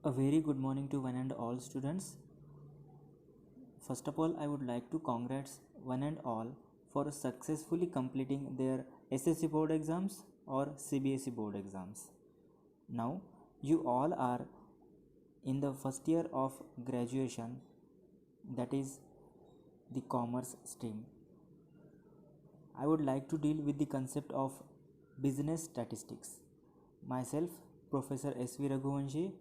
A very good morning to one and all students. First of all, I would like to congrats one and all for successfully completing their SSC board exams or CBSE board exams. Now, you all are in the first year of graduation, that is the commerce stream. I would like to deal with the concept of business statistics. Myself, Professor S.V. Raghuvanshi,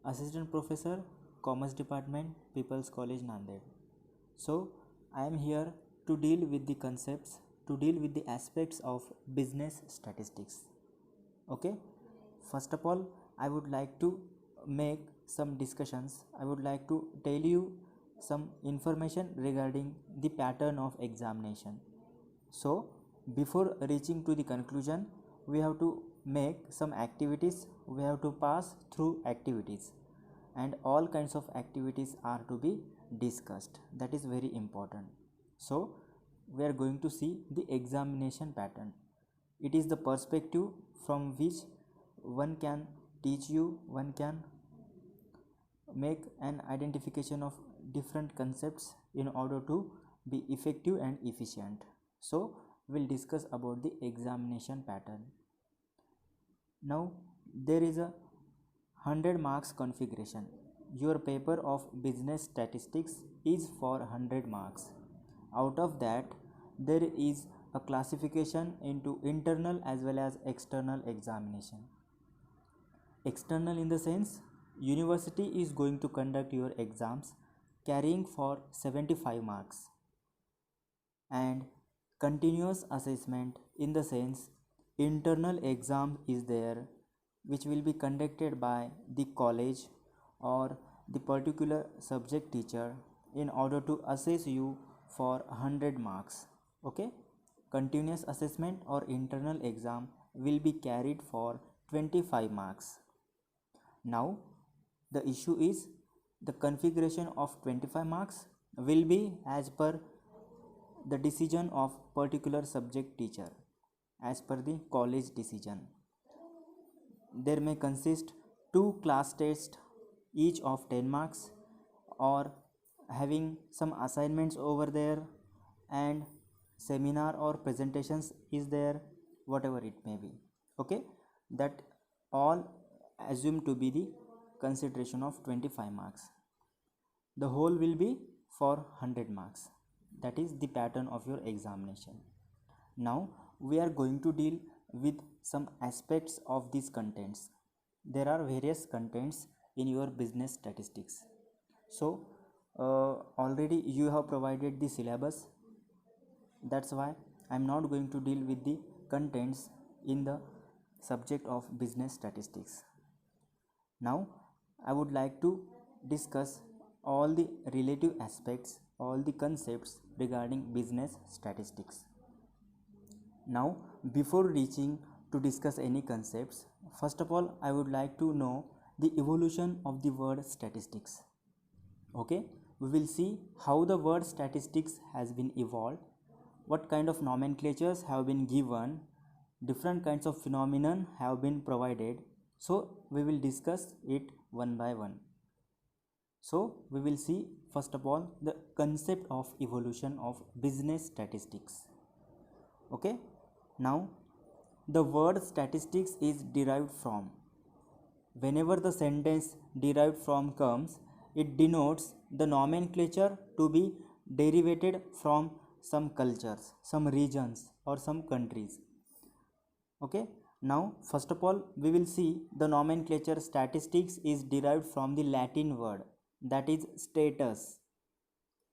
Assistant Professor, Commerce Department, People's College, Nanded. So, I am here to deal with the concepts, to deal with the aspects of business statistics. Okay, first of all, I would like to make some discussions. I would like to tell you some information regarding the pattern of examination. So, before reaching to the conclusion, we have to make some activities, we have to pass through activities, and all kinds of activities are to be discussed. That is very important. So, we are going to see the examination pattern. It is the perspective from which one can teach you, one can make an identification of different concepts in order to be effective and efficient. So, we'll discuss about the examination pattern. Now, there is a 100 marks configuration. Your paper of business statistics is for 100 marks. Out of that, there is a classification into internal as well as external examination. External in the sense, university is going to conduct your exams carrying for 75 marks, and continuous assessment in the sense internal exam is there which will be conducted by the college or the particular subject teacher in order to assess you for 100 marks. Okay, continuous assessment or internal exam will be carried for 25 marks. Now the issue is the configuration of 25 marks will be as per the decision of particular subject teacher, as per the college decision. There may consist 2 class tests each of 10 marks, or having some assignments over there, and seminar or presentations is there, whatever it may be. Okay, that all assumed to be the consideration of 25 marks. The whole will be for 100 marks. That is the pattern of your examination. Now we are going to deal with some aspects of these contents. There are various contents in your business statistics. So already you have provided the syllabus. That's why I am not going to deal with the contents in the subject of business statistics. Now I would like to discuss all the relative aspects, all the concepts regarding business statistics. Now, before reaching to discuss any concepts, first of all, I would like to know the evolution of the word statistics. Okay, we will see how the word statistics has been evolved, what kind of nomenclatures have been given, different kinds of phenomenon have been provided. So, we will discuss it one by one. So, we will see first of all the concept of evolution of business statistics. Okay, now the word statistics is derived from. Whenever the sentence derived from comes, it denotes the nomenclature to be derivated from some cultures, some regions, or some countries. Okay, now first of all we will see the nomenclature statistics is derived from the Latin word, that is status.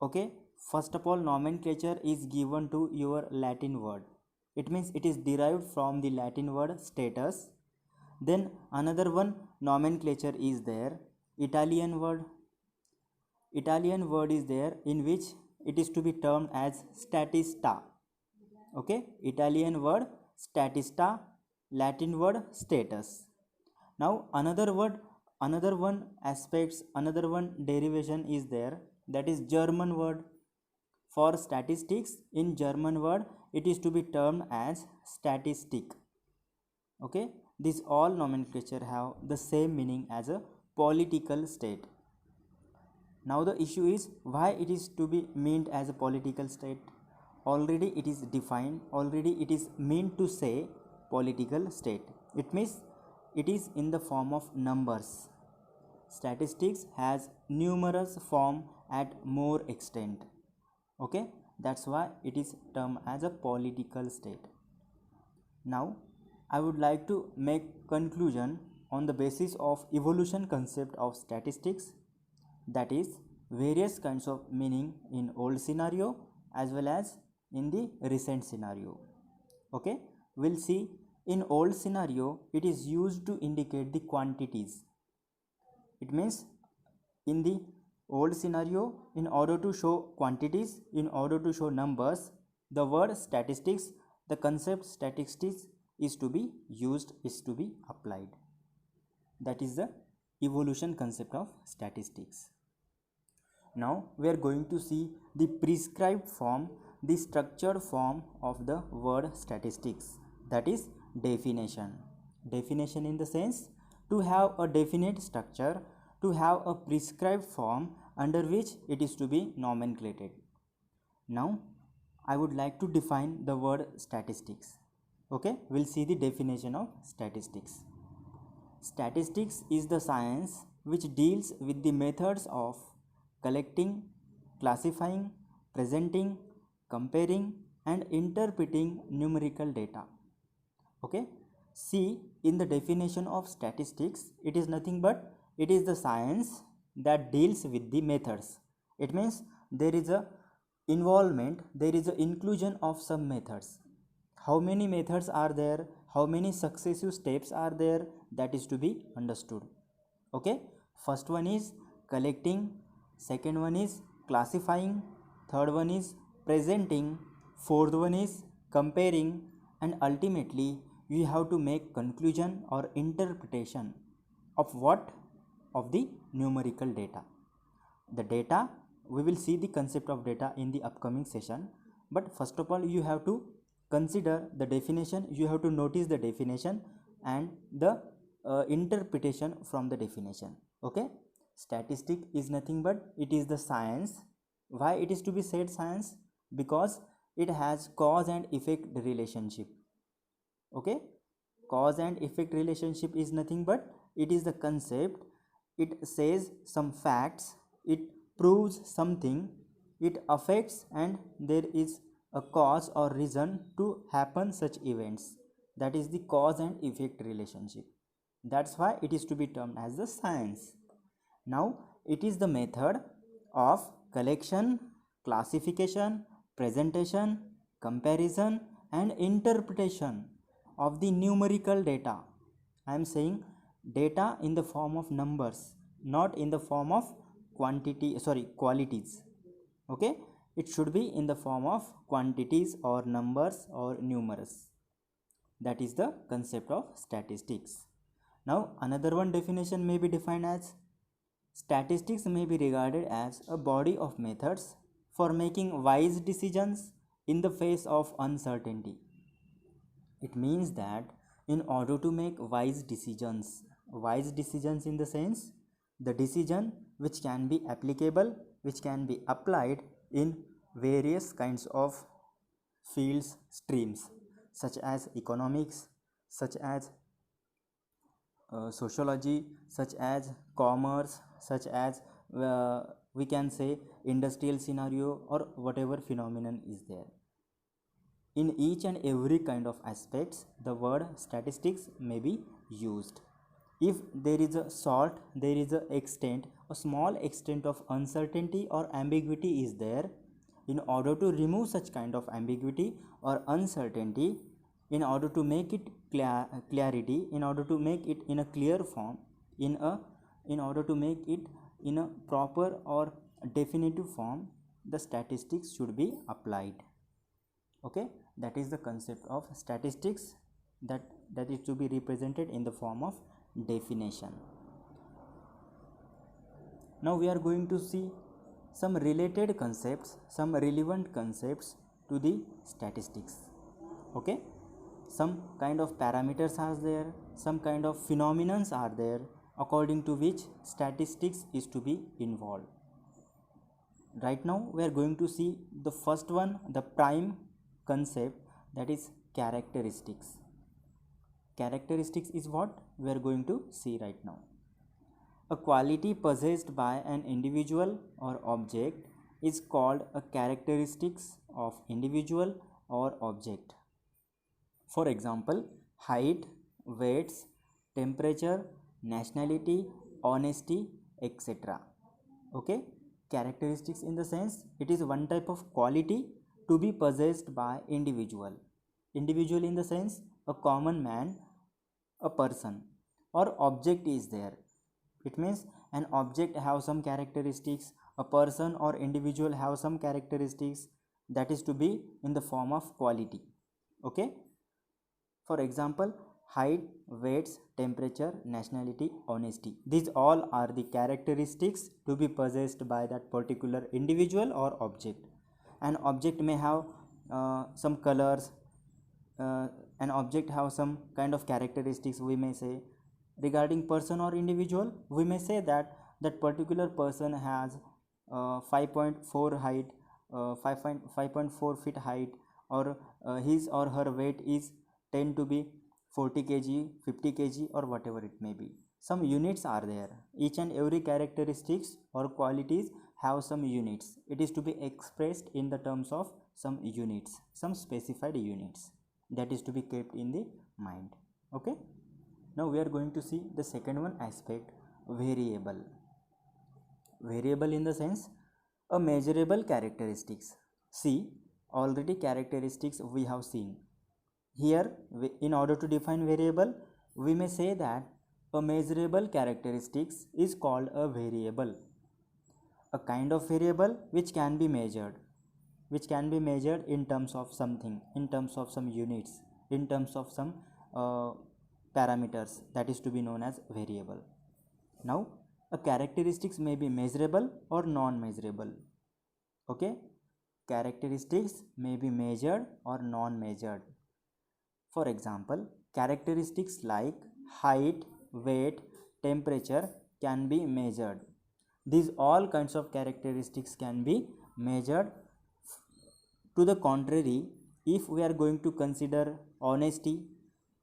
Okay, first of all nomenclature is given to your Latin word. It means it is derived from the Latin word status. Then another one nomenclature is there, Italian word. Italian word is there in which it is to be termed as statista. Okay, Italian word statista, Latin word status. Now another word, another one aspects, another one derivation is there, that is German word. For statistics in German word it is to be termed as statistic. Okay, these all nomenclature have the same meaning as a political state. Now the issue is why it is to be meant as a political state. Already it is defined, already it is meant to say political state. It means it is in the form of numbers. Statistics has numerous form at more extent. Okay, that's why it is termed as a political state. Now I would like to make conclusion on the basis of evolution concept of statistics, that is various kinds of meaning in old scenario as well as in the recent scenario. Okay, we'll see in old scenario it is used to indicate the quantities. It means in the old scenario, in order to show quantities, in order to show numbers, the word statistics, the concept statistics is to be used, is to be applied. That is the evolution concept of statistics. Now we are going to see the prescribed form, the structured form of the word statistics, that is definition. Definition in the sense to have a definite structure, to have a prescribed form under which it is to be nomenclated. Now I would like to define the word statistics. Okay, we'll see the definition of statistics. Statistics is the science which deals with the methods of collecting, classifying, presenting, comparing and interpreting numerical data. Okay, see, in the definition of statistics, it is nothing but it is the science that deals with the methods. It means there is a involvement, there is a inclusion of some methods. How many methods are there, how many successive steps are there, that is to be understood. Okay, first one is collecting, second one is classifying, third one is presenting, fourth one is comparing, and ultimately you have to make conclusion or interpretation of what? Of the numerical data. The data, we will see the concept of data in the upcoming session, but first of all you have to consider the definition, you have to notice the definition and the interpretation from the definition. Okay, statistic is nothing but it is the science. Why it is to be said science? Because it has cause and effect relationship. Okay, cause and effect relationship is nothing but it is the concept, it says some facts, it proves something, it affects and there is a cause or reason to happen such events. That is the cause and effect relationship. That's why it is to be termed as the science. Now it is the method of collection, classification, presentation, comparison and interpretation of the numerical data. I am saying data in the form of numbers, not in the form of qualities. Okay, it should be in the form of quantities or numbers or numerous. That is the concept of statistics. Now another one definition may be defined as statistics may be regarded as a body of methods for making wise decisions in the face of uncertainty. It means that in order to make wise decisions in the sense the decision which can be applicable, which can be applied in various kinds of fields, streams such as economics, such as sociology, such as commerce, such as we can say industrial scenario or whatever phenomenon is there. In each and every kind of aspects, the word statistics may be used. If there is a sort, there is a small extent of uncertainty or ambiguity is there, in order to remove such kind of ambiguity or uncertainty, in order to make it clarity, in order to make it in a clear form, in order to make it in a proper or definitive form, the statistics should be applied. Okay, that is the concept of statistics, that is to be represented in the form of definition. Now we are going to see some related concepts, some relevant concepts to the statistics. Okay, some kind of parameters are there, some kind of phenomenons are there according to which statistics is to be involved. Right now we are going to see the first one, the prime concept, that is characteristics. Characteristics is what we are going to see right now. A quality possessed by an individual or object is called a characteristics of individual or object. For example, height, weights, temperature, nationality, honesty, etc. Okay, characteristics in the sense it is one type of quality to be possessed by individual. Individual in the sense a common man, a person, or object is there. It means an object have some characteristics, a person or individual have some characteristics, that is to be in the form of quality. Okay, for example, height, weights, temperature, nationality, honesty, these all are the characteristics to be possessed by that particular individual or object. An object may have some colors, an object have some kind of characteristics, we may say. Regarding person or individual, we may say that that particular person has 5.4 height, 5.4 feet height, or his or her weight is 10 to be 40 kg, 50 kg, or whatever it may be. Some units are there. Each and every characteristics or qualities have some units. It is to be expressed in the terms of some units, some specified units, that is to be kept in the mind. Okay, now we are going to see the second one aspect, variable. Variable in the sense a measurable characteristics. See, already characteristics we have seen. Here, in order to define variable, we may say that a measurable characteristics is called a variable. A kind of variable which can be measured, in terms of something, in terms of some units, in terms of some parameters, that is to be known as variable. Now, a characteristics may be measurable or non-measurable. Okay, characteristics may be measured or non-measured. For example, characteristics like height, weight, temperature can be measured. These all kinds of characteristics can be measured. To the contrary, if we are going to consider honesty,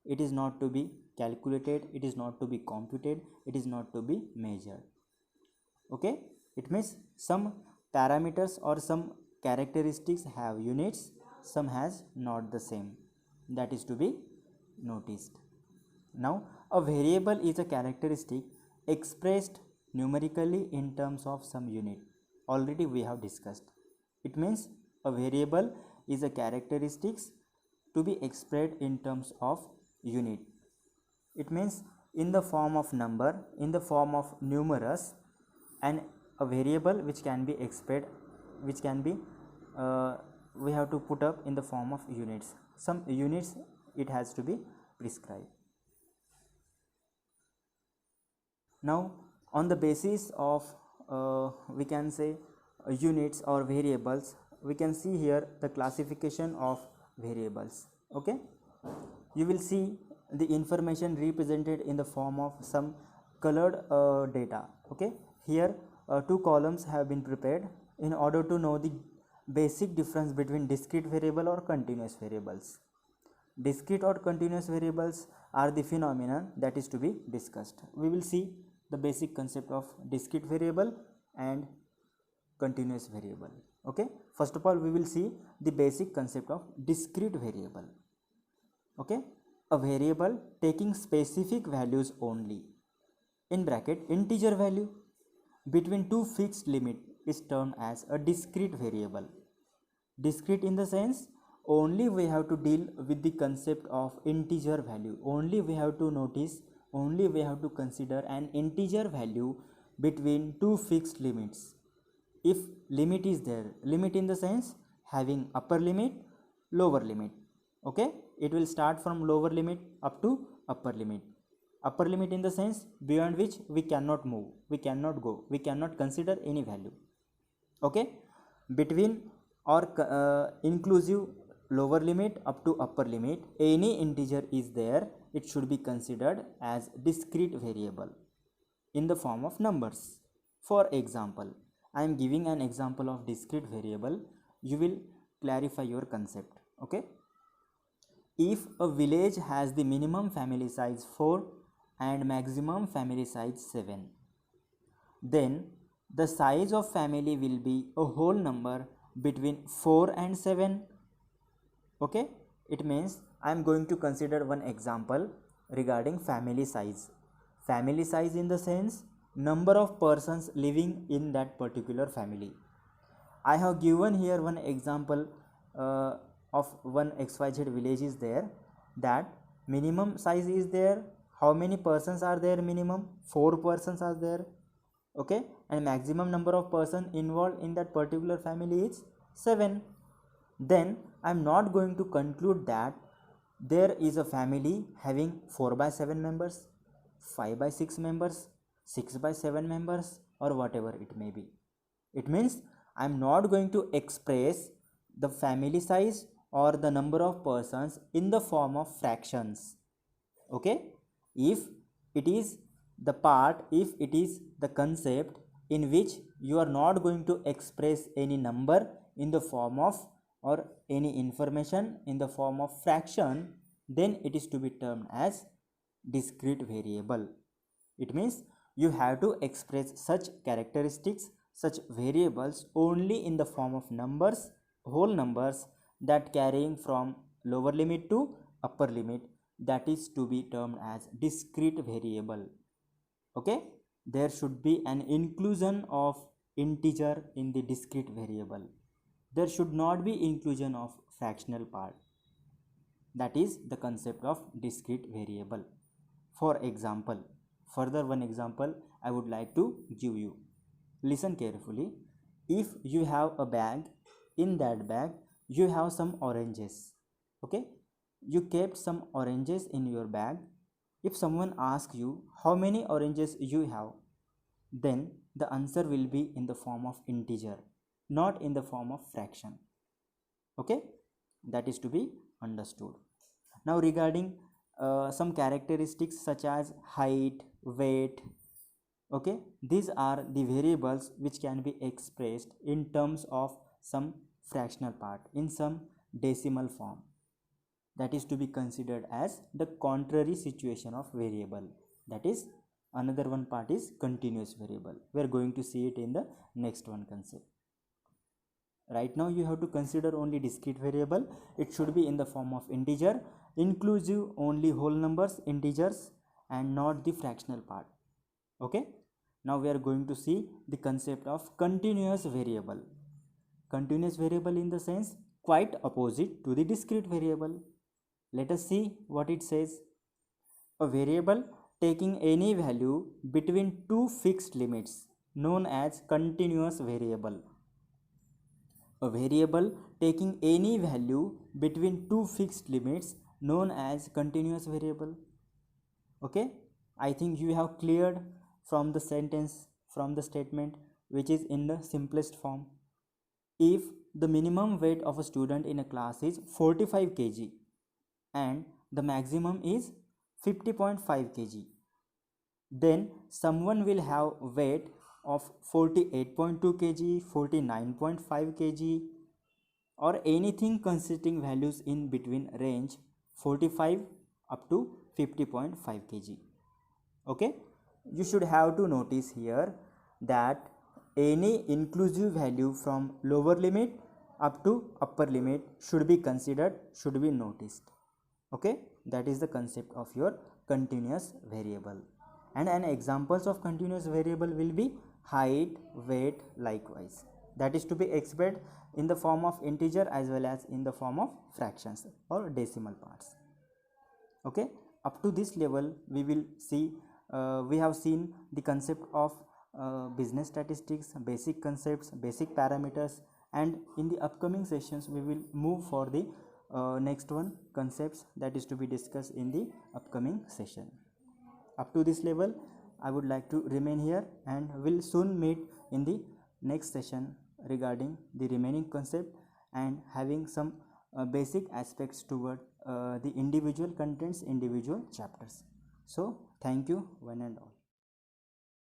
it is not to be calculated, it is not to be computed, it is not to be measured. Okay, it means some parameters or some characteristics have units, some has not the same, that is to be noticed. Now, a variable is a characteristic expressed numerically in terms of some unit. Already we have discussed. It means a variable is a characteristics to be expressed in terms of unit. It means in the form of number, in the form of numerous, and a variable which can be expressed, which can be we have to put up in the form of units. Some units it has to be prescribed. Now, on the basis of we can say units or variables, we can see here the classification of variables. Okay, you will see the information represented in the form of some colored data. Okay, here two columns have been prepared in order to know the basic difference between discrete variable or continuous variables. Discrete or continuous variables are the phenomena that is to be discussed. We will see the basic concept of discrete variable and continuous variable. Okay, first of all we will see the basic concept of discrete variable. Okay, a variable taking specific values only, in bracket integer value, between two fixed limit is termed as a discrete variable. Discrete in the sense only we have to deal with the concept of integer value, only we have to notice, only we have to consider an integer value between two fixed limits. If limit is there, limit in the sense having upper limit, lower limit. Okay, it will start from lower limit up to upper limit. Upper limit in the sense beyond which we cannot move, we cannot go, we cannot consider any value. Okay, between or inclusive lower limit up to upper limit, any integer is there, it should be considered as discrete variable. in the form of numbers. For example, I am giving an example of discrete variable. You will clarify your concept. Okay. If a village has the minimum family size 4 and maximum family size 7, then the size of family will be a whole number between 4 and 7. Okay, it means I am going to consider one example regarding family size. Family size in the sense number of persons living in that particular family. I have given here one example of one XYZ village is there, that minimum size is there. How many persons are there? Minimum 4 persons are there. Okay, and maximum number of persons involved in that particular family is 7. Then I am not going to conclude that there is a family having 4 by 7 members, 5 by 6 members, 6 by 7 members, or whatever it may be. It means I am not going to express the family size or the number of persons in the form of fractions. Okay, if it is the part, if it is the concept in which you are not going to express any number in the form of or any information in the form of fraction, then it is to be termed as discrete variable. It means you have to express such characteristics, such variables only in the form of numbers, whole numbers, that carrying from lower limit to upper limit, that is to be termed as discrete variable. Okay, there should be an inclusion of integer in the discrete variable. There should not be inclusion of fractional part. That is the concept of discrete variable. For example, further one example I would like to give you. Listen carefully. If you have a bag, in that bag you have some oranges. Okay, you kept some oranges in your bag. If someone asks you how many oranges you have, then the answer will be in the form of integer, not in the form of fraction. Okay, that is to be understood. Now regarding some characteristics such as height, weight. Okay, these are the variables which can be expressed in terms of some fractional part, in some decimal form. That is to be considered as the contrary situation of variable. That is, another one part is continuous variable. We are going to see it in the next one concept. Right now you have to consider only discrete variable. It should be in the form of integer, inclusive only whole numbers, integers, and not the fractional part. Okay, now we are going to see the concept of continuous variable. Continuous variable in the sense quite opposite to the discrete variable. Let us see what it says. A variable taking any value between two fixed limits known as continuous variable. A variable taking any value between two fixed limits known as continuous variable. Okay, I think you have cleared from the sentence, from the statement, which is in the simplest form. If the minimum weight of a student in a class is 45 kg and the maximum is 50.5 kg, then someone will have weight of 48.2 kg, 49.5 kg, or anything consisting values in between range 45 up to 50.5 kg. Okay, you should have to notice here that any inclusive value from lower limit up to upper limit should be considered, should be noticed. Okay, that is the concept of your continuous variable. And an examples of continuous variable will be height, weight, likewise. That is to be expressed in the form of integer as well as in the form of fractions or decimal parts. Okay, up to this level we will see, we have seen the concept of business statistics, basic concepts, basic parameters, and in the upcoming sessions we will move for the next one concepts that is to be discussed in the upcoming session. Up to this level I would like to remain here, and will soon meet in the next session regarding the remaining concept and having some basic aspects toward the individual contents, individual chapters. So thank you one and all.